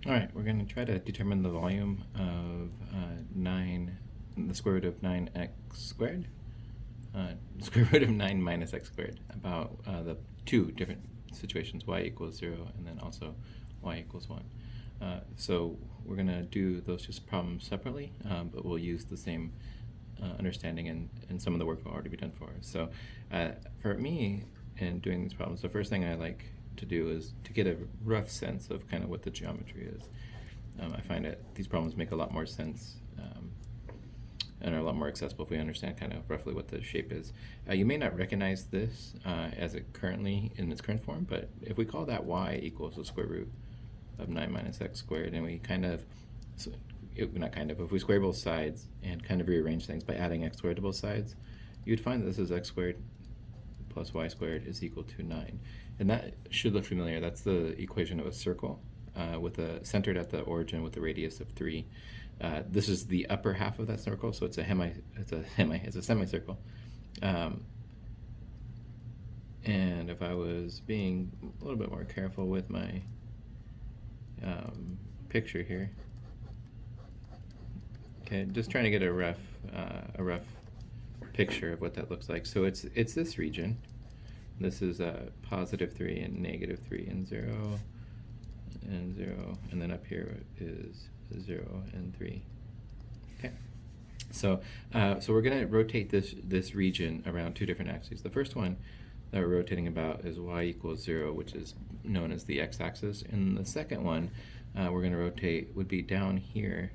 All right, we're going to try to determine the volume of 9, the square root of 9x squared, square root of 9 minus x squared, about the two different situations, y equals 0 and then also y equals 1. So we're going to do those two problems separately, but we'll use the same understanding and some of the work will already be done for us. So for me, in doing these problems, the first thing I like to do is to get a rough sense of kind of what the geometry is. I find that these problems make a lot more sense and are a lot more accessible if we understand kind of roughly what the shape is. You may not recognize this as it currently in its current form, but if we call that y equals the square root of 9 minus x squared, and we kind of, if we square both sides and kind of rearrange things by adding x squared to both sides, you'd find that this is x squared plus y squared is equal to 9. And that should look familiar. That's the equation of a circle with centered at the origin with a radius of 3. This is the upper half of that circle, so it's a semicircle. And if I was being a little bit more careful with my picture here, okay, just trying to get a rough picture of what that looks like. So it's this region. This is positive 3 and negative 3 and 0 and 0, and then up here is 0 and 3. Okay, so we're going to rotate this region around two different axes. The first one that we're rotating about is y equals 0, which is known as the x-axis, and the second one we're going to rotate would be down here.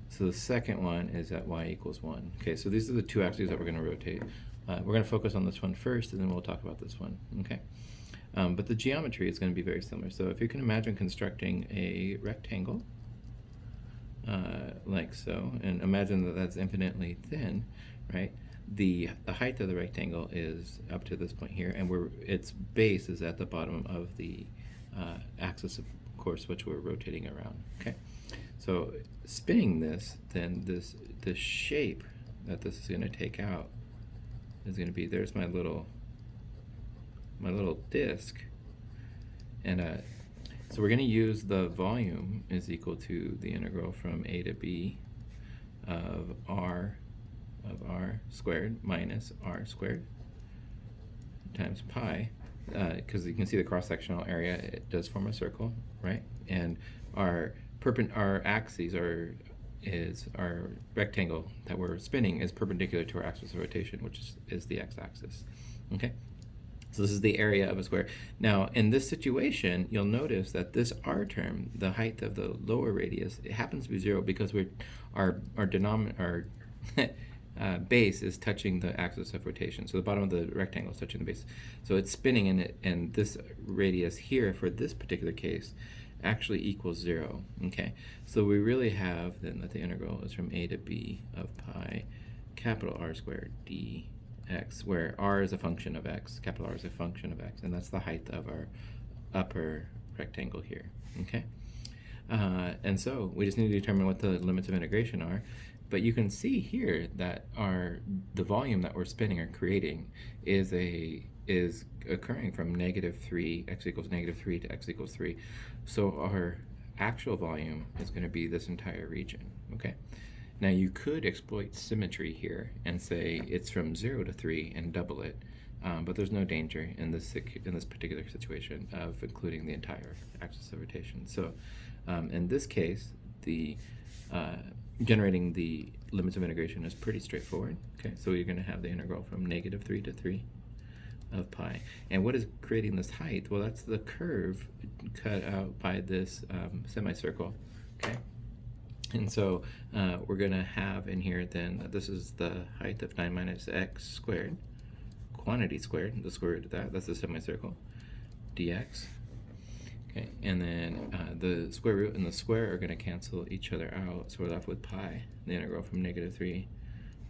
So the second one is at y equals 1. Okay, so these are the two axes that we're going to rotate. We're going to focus on this one first, and then we'll talk about this one, okay? But the geometry is going to be very similar. So if you can imagine constructing a rectangle, like so, and imagine that that's infinitely thin, right? The height of the rectangle is up to this point here, and its base is at the bottom of the axis, of course, which we're rotating around, okay? So spinning this, then the shape that this is going to take out is going to be, there's my little disc, and so we're going to use the volume is equal to the integral from a to b of r squared minus r squared times pi, because you can see the cross-sectional area, it does form a circle, right? And our axes is our rectangle that we're spinning is perpendicular to our axis of rotation, which is the x-axis. Okay, so this is the area of a square. Now in this situation, you'll notice that this r term, the height of the lower radius, it happens to be 0 because our base is touching the axis of rotation. So the bottom of the rectangle is touching the base. So it's spinning in it, and this radius here for this particular case actually equals 0. Okay, so we really have then that the integral is from a to b of pi capital R squared dx, where r is a function of x, capital R is a function of x, and that's the height of our upper rectangle here. Okay, and so we just need to determine what the limits of integration are. But you can see here that the volume that we're spinning or creating is occurring from -3, x equals -3 to x equals 3. So our actual volume is going to be this entire region, okay? Now you could exploit symmetry here and say it's from 0 to 3 and double it, but there's no danger in this particular situation of including the entire axis of rotation. So in this case, generating the limits of integration is pretty straightforward. Okay, so you're going to have the integral from -3 to 3 of pi. And what is creating this height? Well, that's the curve cut out by this semicircle. Okay, and so we're going to have in here then that this is the height of 9 minus x squared, quantity squared, the square root of that, that's the semicircle, dx. Okay, and then the square root and the square are going to cancel each other out, so we're left with pi, the integral from -3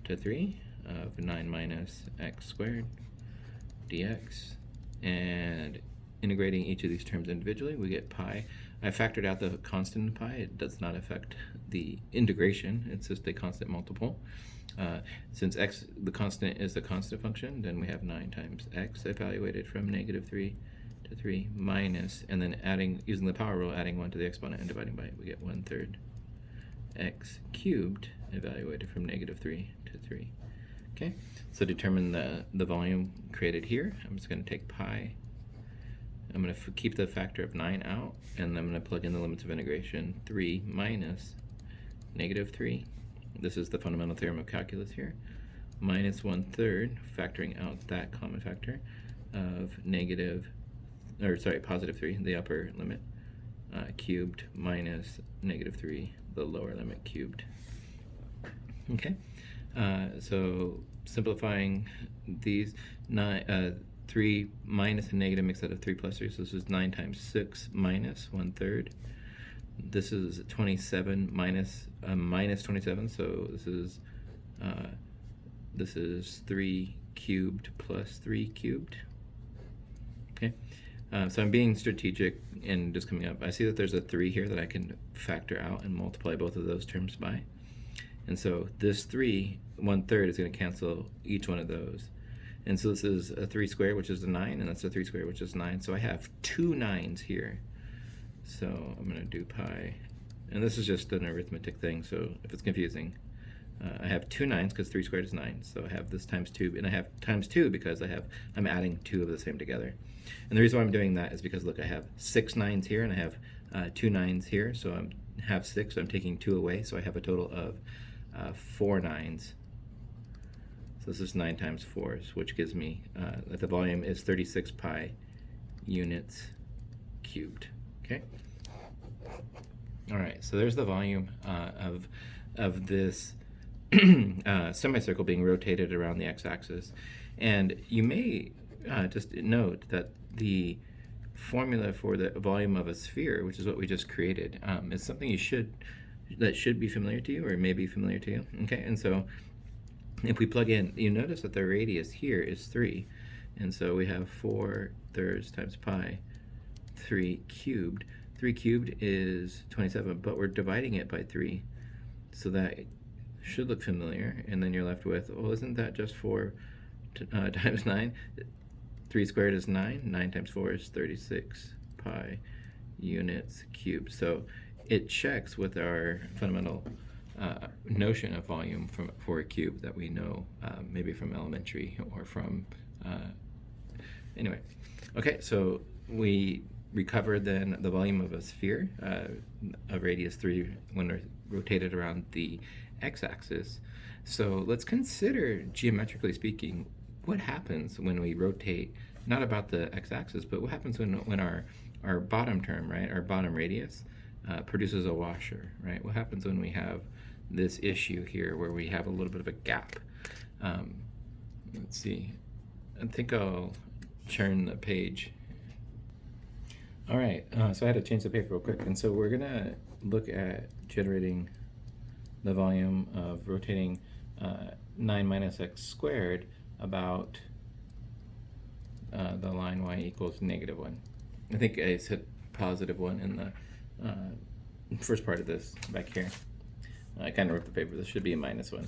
to 3 of 9 minus x squared dx. And integrating each of these terms individually, we get pi. I factored out the constant in pi. It does not affect the integration. It's just a constant multiple. Since x, the constant is the constant function, then we have 9 times x evaluated from -3 to 3 minus, and then adding, using the power rule, adding 1 to the exponent and dividing by it, we get 1/3 x cubed evaluated from -3 to 3. Okay, so determine the volume created here. I'm just going to take pi. I'm going to keep the factor of 9 out, and I'm going to plug in the limits of integration. 3 minus -3. This is the fundamental theorem of calculus here. Minus 1/3, factoring out that common factor of positive 3, the upper limit, cubed, minus -3, the lower limit, cubed. Okay, so simplifying these, 3 minus a negative makes that a 3 plus 3, so this is 9 times 6 minus 1/3. This is 27 minus 27, so this is 3 cubed plus 3 cubed. Okay, so I'm being strategic and just coming up. I see that there's a 3 here that I can factor out and multiply both of those terms by. And so this 3, 1/3 is going to cancel each one of those. And so this is a 3 squared, which is a 9, and that's a 3 squared, which is 9. So I have 2 9s here. So I'm going to do pi. And this is just an arithmetic thing, so if it's confusing, I have 2 9s because 3 squared is 9. So I have this times 2, and I have times 2 because I'm adding 2 of the same together. And the reason why I'm doing that is because, look, I have 6 9s here, and I have 2 9s here, so I have 6, so I'm taking 2 away, so I have a total of 4 9s. So this is 9 times 4, which gives me that the volume is 36 pi units cubed. Okay. All right. So there's the volume of this semicircle being rotated around the x-axis, and you may just note that the formula for the volume of a sphere, which is what we just created, is something that should be familiar to you, or may be familiar to you. Okay, and so if we plug in, you notice that the radius here is 3, and so we have 4/3 times pi, 3 cubed. 3 cubed is 27, but we're dividing it by 3, so that should look familiar. And then you're left with, well, isn't that just 4 times 9? 3 squared is 9. 9 times 4 is 36 pi units cubed. So it checks with our fundamental notion of volume for a cube that we know maybe from elementary or from anyway. Okay, so we recovered then the volume of a sphere of radius 3 when rotated around the x-axis. So let's consider, geometrically speaking, what happens when we rotate, not about the x-axis, but what happens when our bottom term, right, our bottom radius, produces a washer, right? What happens when we have this issue here where we have a little bit of a gap? Let's see. I think I'll turn the page. All right, so I had to change the paper real quick, and so we're gonna look at generating the volume of rotating 9 minus x squared about the line y equals -1. I think I said +1 in the first part of this back here. I kind of ripped the paper. This should be a -1.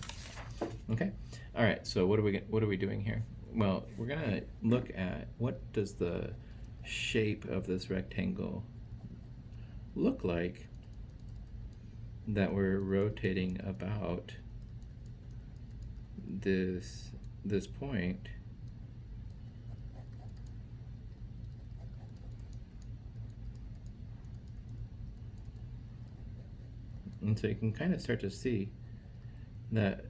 Okay. All right. So what are we doing here? Well, we're gonna look at what does the shape of this rectangle look like that we're rotating about this point. And so you can kind of start to see that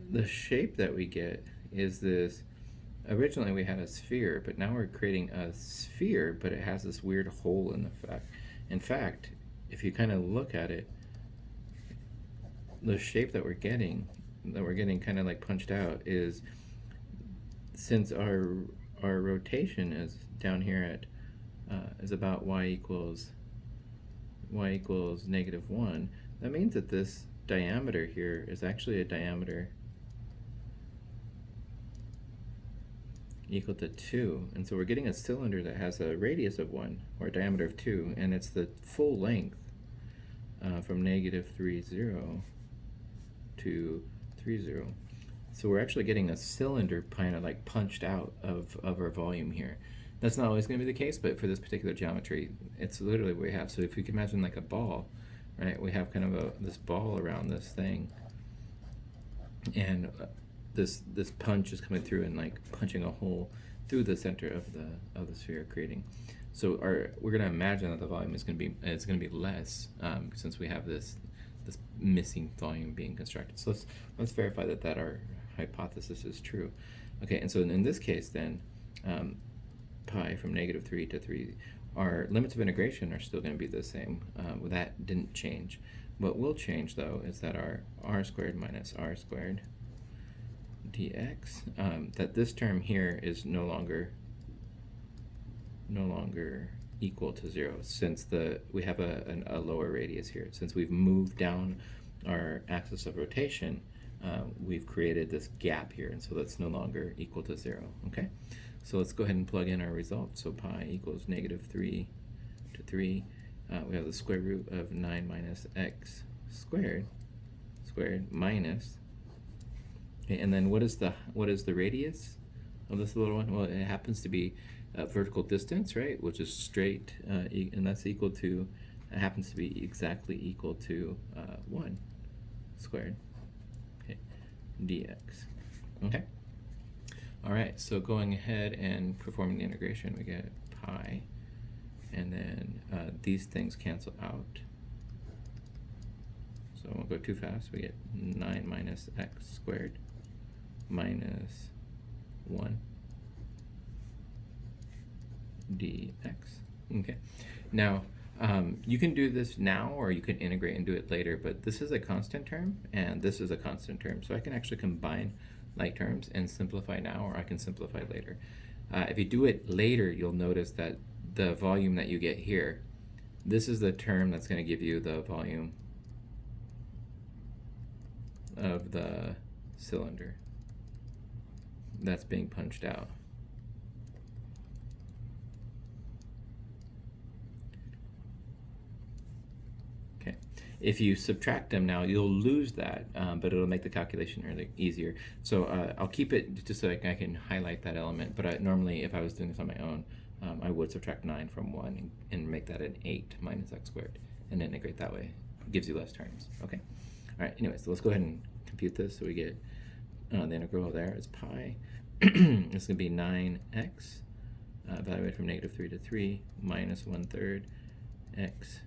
the shape that we get is this. Originally we had a sphere, but now we're creating a sphere, but it has this weird hole in the fact. In fact, if you kind of look at it, the shape that we're getting kind of like punched out is, since our rotation is down here at is about y equals -1, that means that this diameter here is actually a diameter equal to 2, and so we're getting a cylinder that has a radius of 1 or a diameter of 2, and it's the full length from -30 to 30. So we're actually getting a cylinder kind of like punched out of our volume here. That's not always going to be the case, but for this particular geometry, it's literally what we have. So if you can imagine like a ball, right? We have kind of this ball around this thing, and this punch is coming through and like punching a hole through the center of the sphere, creating. So we're going to imagine that the volume is going to be less since we have this missing volume being constructed. So let's verify that our hypothesis is true. Okay, and so in this case then, pi from -3 to 3, our limits of integration are still going to be the same. Well, that didn't change. What will change though is that our r squared minus r squared dx, that this term here is no longer equal to 0 since we have a lower radius here. Since we've moved down our axis of rotation, we've created this gap here, and so that's no longer equal to 0. Okay, so let's go ahead and plug in our result. So pi equals -3 to 3. We have the square root of 9 minus x squared minus, okay, and then what is the radius of this little one? Well, it happens to be vertical distance, right, which is straight, and that's equal to, it happens to be exactly equal to 1 squared, okay, dx. Okay, all right, so going ahead and performing the integration, we get pi, and then these things cancel out, so I won't go too fast. We get 9 minus x squared minus 1 dx. Okay, now you can do this now or you can integrate and do it later, but this is a constant term and this is a constant term, so I can actually combine like terms and simplify now, or I can simplify later. If you do it later, you'll notice that the volume that you get here, this is the term that's going to give you the volume of the cylinder that's being punched out. Okay, if you subtract them now, you'll lose that, but it'll make the calculation really easier. So I'll keep it just so I can highlight that element, but normally if I was doing this on my own, I would subtract 9 from 1 and make that an 8 minus x squared and integrate that way. It gives you less terms. Okay, all right, anyway, so let's go ahead and compute this. So we get the integral there is pi. It's going to be 9x evaluated from -3 to 3 minus 1/3 x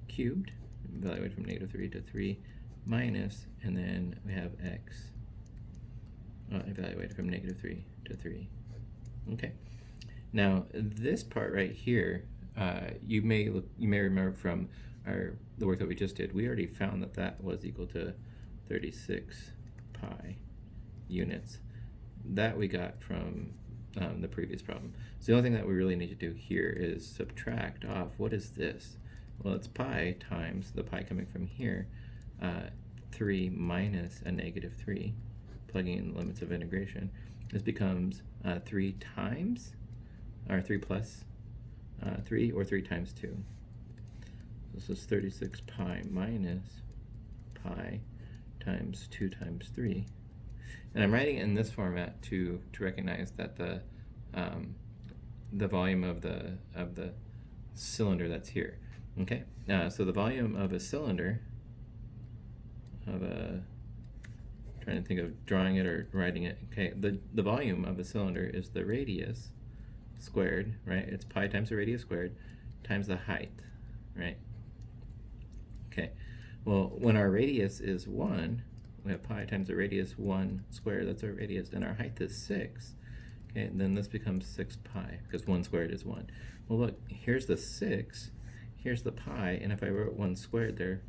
cubed evaluated from -3 to 3 minus, and then we have x evaluated from -3 to 3. Okay, now this part right here, you may remember from the work that we just did. We already found that was equal to 36 pi units. That we got from the previous problem. So the only thing that we really need to do here is subtract off, what is this? Well, it's pi times the pi coming from here, 3 minus a -3, plugging in the limits of integration. This becomes 3 times, or 3 plus 3, or 3 times 2. So this is 36 pi minus pi times 2 times 3. And I'm writing it in this format to recognize that the volume of the cylinder that's here. Okay, so the volume of a cylinder trying to think of drawing it or writing it. Okay, the volume of a cylinder is the radius squared, right? It's pi times the radius squared times the height, right? Okay, well, when our radius is 1, we have pi times the radius 1 squared, that's our radius, and our height is 6. Okay, then this becomes 6 pi, because 1 squared is 1. Well, look, here's the 6, here's the pi, and if I wrote 1 squared there,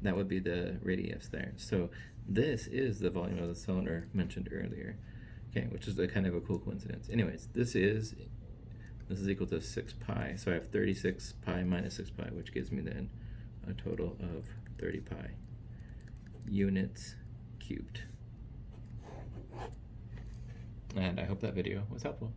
that would be the radius there. So this is the volume of the cylinder mentioned earlier, okay, which is a kind of a cool coincidence. Anyways, this is equal to 6 pi, so I have 36 pi minus 6 pi, which gives me then a total of 30 pi units cubed. And I hope that video was helpful.